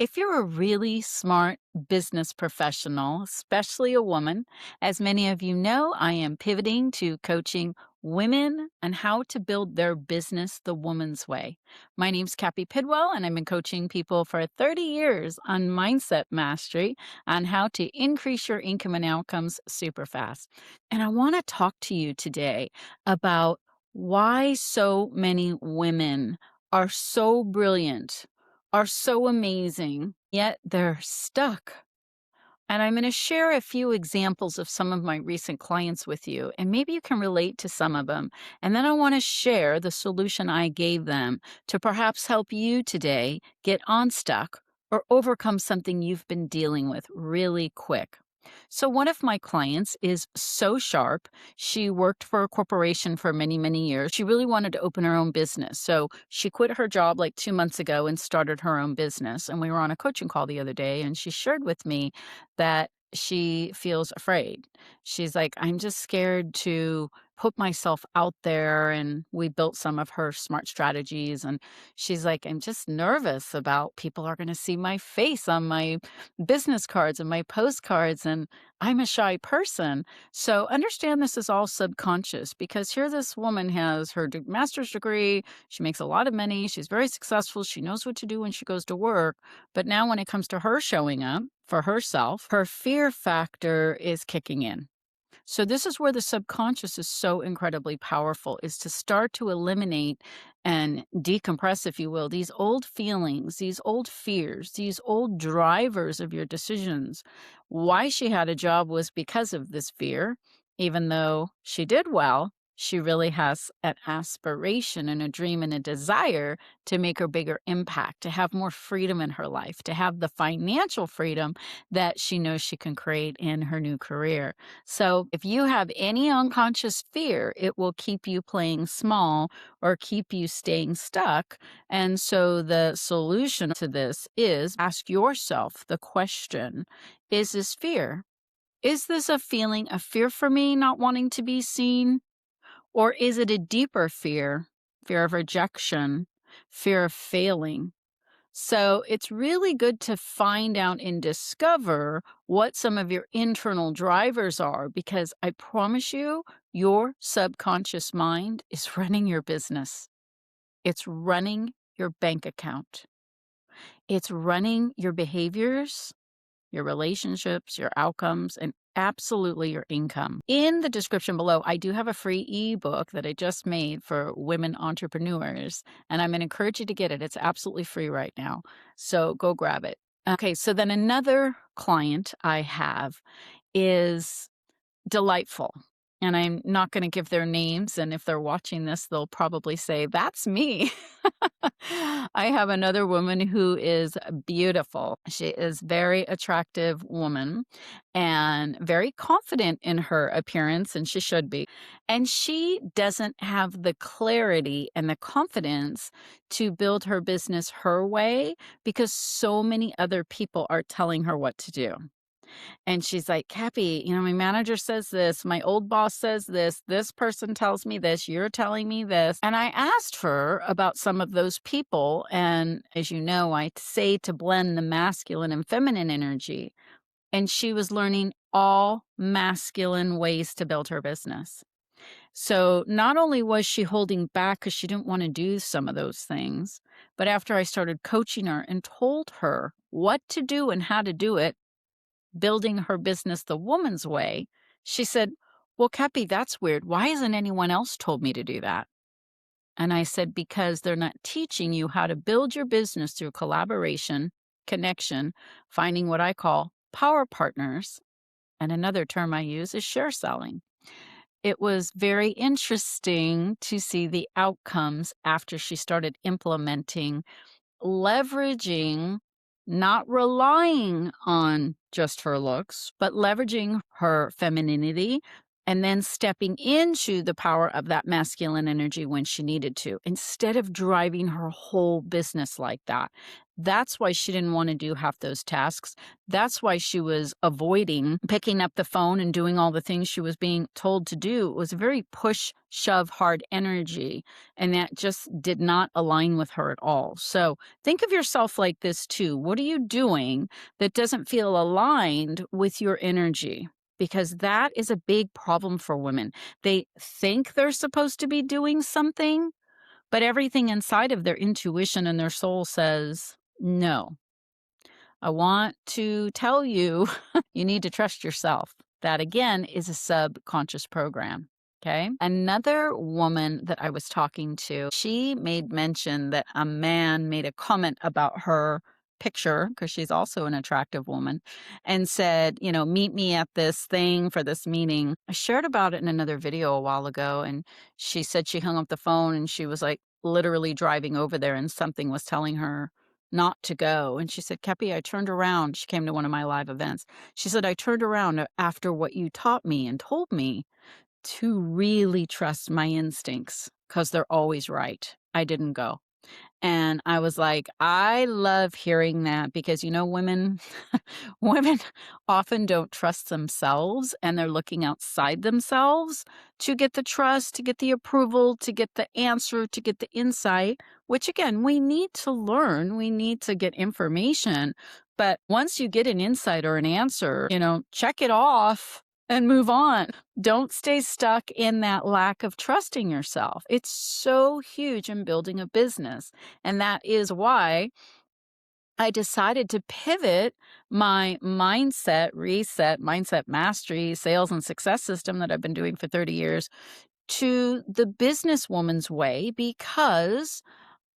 If you're a really smart business professional, especially a woman, as many of you know, I am pivoting to coaching women and how to build their business the woman's way. My name's Cappi Pidwell, and I've been coaching people for 30 years on mindset mastery on how to increase your income and outcomes super fast. And I want to talk to you today about why so many women are so brilliant, are so amazing, yet they're stuck. And I'm going to share a few examples of some of my recent clients with you, and maybe you can relate to some of them. And then I want to share the solution I gave them to perhaps help you today get unstuck or overcome something you've been dealing with really quick. So, one of my clients is so sharp. She worked for a corporation for many, many years. She really wanted to open her own business. So, she quit her job like 2 months ago and started her own business. And we were on a coaching call the other day, and she shared with me that she feels afraid. She's like, I'm just scared to put myself out there. And we built some of her smart strategies. And she's like, I'm just nervous about people are going to see my face on my business cards and my postcards, and I'm a shy person. So understand this is all subconscious because here this woman has her master's degree. She makes a lot of money. She's very successful. She knows what to do when she goes to work. But now, when it comes to her showing up for herself, her fear factor is kicking in. So this is where the subconscious is so incredibly powerful, is to start to eliminate and decompress, if you will, these old feelings, these old fears, these old drivers of your decisions. Why she had a job was because of this fear. Even though she did well, she really has an aspiration and a dream and a desire to make a bigger impact, to have more freedom in her life, to have the financial freedom that she knows she can create in her new career. So if you have any unconscious fear, it will keep you playing small or keep you staying stuck. And so the solution to this is ask yourself the question, is this fear? Is this a feeling of fear for me not wanting to be seen? Or is it a deeper fear, fear of rejection, fear of failing? So it's really good to find out and discover what some of your internal drivers are, because I promise you, your subconscious mind is running your business. It's running your bank account. It's running your behaviors, your relationships, your outcomes, and absolutely your income. In the description below, I do have a free ebook that I just made for women entrepreneurs, and I'm going to encourage you to get it. It's absolutely free right now. So go grab it. Okay, so then another client I have is delightful. And I'm not going to give their names. And if they're watching this, they'll probably say, that's me. I have another woman who is beautiful. She is very attractive woman and very confident in her appearance, and she should be. And she doesn't have the clarity and the confidence to build her business her way because so many other people are telling her what to do. And she's like, Cappy, my manager says this, my old boss says this person tells me this, you're telling me this. And I asked her about some of those people. And as you know, I say to blend the masculine and feminine energy. And she was learning all masculine ways to build her business. So not only was she holding back because she didn't want to do some of those things, but after I started coaching her and told her what to do and how to do it, building her business the woman's way, she said, well, Cappy, that's weird. Why hasn't anyone else told me to do that? And I said, because they're not teaching you how to build your business through collaboration, connection, finding what I call power partners. And another term I use is share selling. It was very interesting to see the outcomes after she started implementing, leveraging, not relying on just her looks, but leveraging her femininity, and then stepping into the power of that masculine energy when she needed to, instead of driving her whole business like that. That's why she didn't want to do half those tasks. That's why she was avoiding picking up the phone and doing all the things she was being told to do. It was a very push, shove, hard energy, and that just did not align with her at all. So think of yourself like this too. What are you doing that doesn't feel aligned with your energy? Because that is a big problem for women. They think they're supposed to be doing something, but everything inside of their intuition and their soul says, no. I want to tell you, you need to trust yourself. That again is a subconscious program. Okay. Another woman that I was talking to, she made mention that a man made a comment about her picture, because she's also an attractive woman, and said, meet me at this thing for this meeting. I shared about it in another video a while ago, and she said she hung up the phone and she was like literally driving over there, and something was telling her not to go. And she said, Cappi, I turned around. She came to one of my live events. She said, I turned around after what you taught me and told me to really trust my instincts because they're always right. I didn't go. And I was like, I love hearing that because, women women often don't trust themselves, and they're looking outside themselves to get the trust, to get the approval, to get the answer, to get the insight, which again, we need to learn, we need to get information. But once you get an insight or an answer, check it off and move on. Don't stay stuck in that lack of trusting yourself. It's so huge in building a business. And that is why I decided to pivot my mindset, reset, mindset mastery, sales and success system that I've been doing for 30 years to the businesswoman's way, because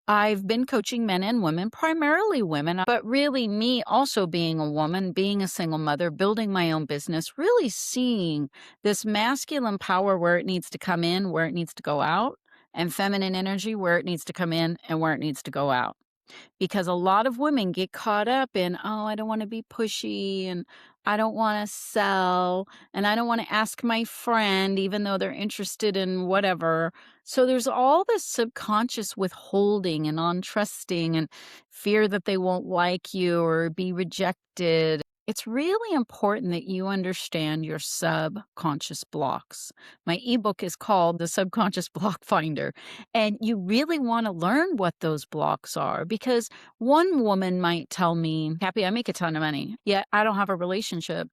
I've been coaching men and women, primarily women, but really me also being a woman, being a single mother, building my own business, really seeing this masculine power where it needs to come in, where it needs to go out, and feminine energy where it needs to come in and where it needs to go out, because a lot of women get caught up in, oh, I don't want to be pushy, and I don't want to sell, and I don't want to ask my friend, even though they're interested in whatever. So there's all this subconscious withholding and untrusting and fear that they won't like you or be rejected. It's really important that you understand your subconscious blocks. My ebook is called The Subconscious Block Finder. And you really want to learn what those blocks are, because one woman might tell me, Happy, I make a ton of money, yet I don't have a relationship.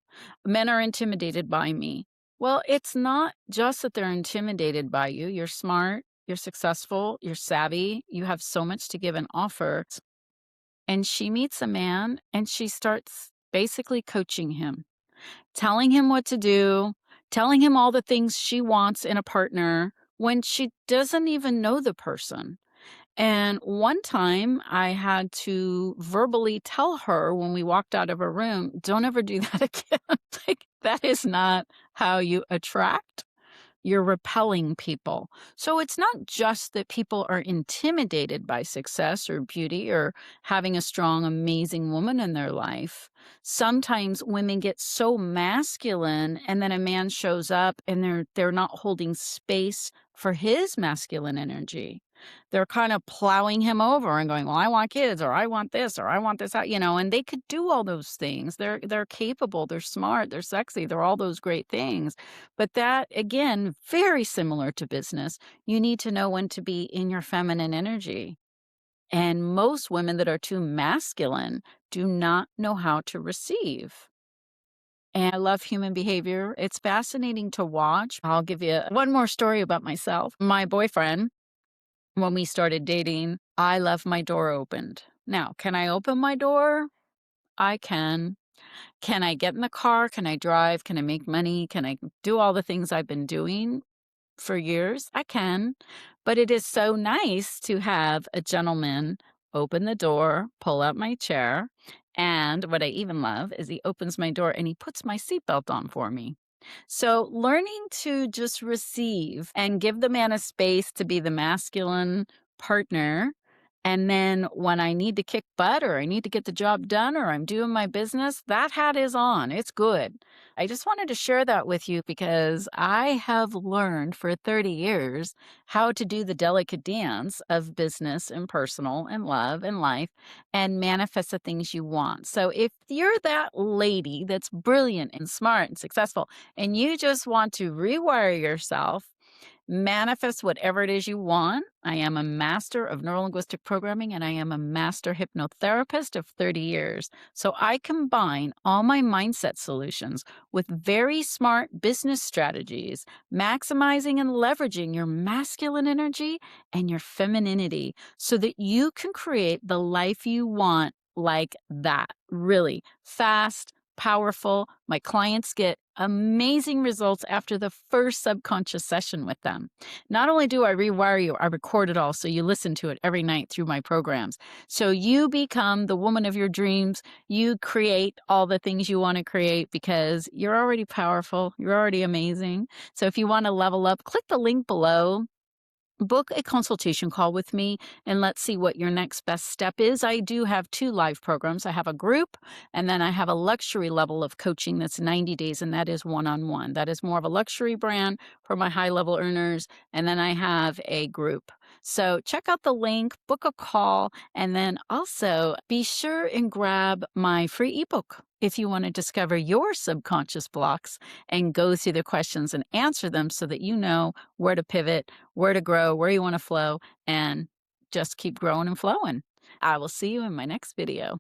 Men are intimidated by me. Well, it's not just that they're intimidated by you. You're smart, you're successful, you're savvy, you have so much to give and offer. And she meets a man and she starts basically coaching him, telling him what to do, telling him all the things she wants in a partner when she doesn't even know the person. And one time I had to verbally tell her when we walked out of her room, don't ever do that again. Like, that is not how you attract. You're repelling people. So it's not just that people are intimidated by success or beauty or having a strong, amazing woman in their life. Sometimes women get so masculine, and then a man shows up and they're not holding space for his masculine energy. They're kind of plowing him over and going, well, I want kids, or I want this, or I want this, and they could do all those things. They're capable, they're smart, they're sexy, they're all those great things. But that, again, very similar to business. You need to know when to be in your feminine energy. And most women that are too masculine do not know how to receive. And I love human behavior. It's fascinating to watch. I'll give you one more story about myself. My boyfriend, when we started dating, I love my door opened. Now, can I open my door? I can. Can I get in the car? Can I drive? Can I make money? Can I do all the things I've been doing for years? I can. But it is so nice to have a gentleman open the door, pull out my chair. And what I even love is he opens my door and he puts my seatbelt on for me. So learning to just receive and give the man a space to be the masculine partner And then when I need to kick butt or I need to get the job done or I'm doing my business, that hat is on. It's good. I just wanted to share that with you because I have learned for 30 years how to do the delicate dance of business and personal and love and life and manifest the things you want. So if you're that lady that's brilliant and smart and successful and you just want to rewire yourself, manifest whatever it is you want. I am a master of neurolinguistic programming and I am a master hypnotherapist of 30 years. So I combine all my mindset solutions with very smart business strategies, maximizing and leveraging your masculine energy and your femininity so that you can create the life you want like that. Really fast, powerful. My clients get amazing results after the first subconscious session with them. Not only do I rewire you, I record it all so you listen to it every night through my programs. So you become the woman of your dreams. You create all the things you want to create because you're already powerful. You're already amazing. So if you want to level up, click the link below. Book a consultation call with me and let's see what your next best step is. I do have two live programs. I have a group and then I have a luxury level of coaching that's 90 days, and that is one on one. That is more of a luxury brand for my high level earners. And then I have a group. So check out the link, book a call, and then also be sure and grab my free ebook if you want to discover your subconscious blocks and go through the questions and answer them so that you know where to pivot, where to grow, where you want to flow, and just keep growing and flowing. I will see you in my next video.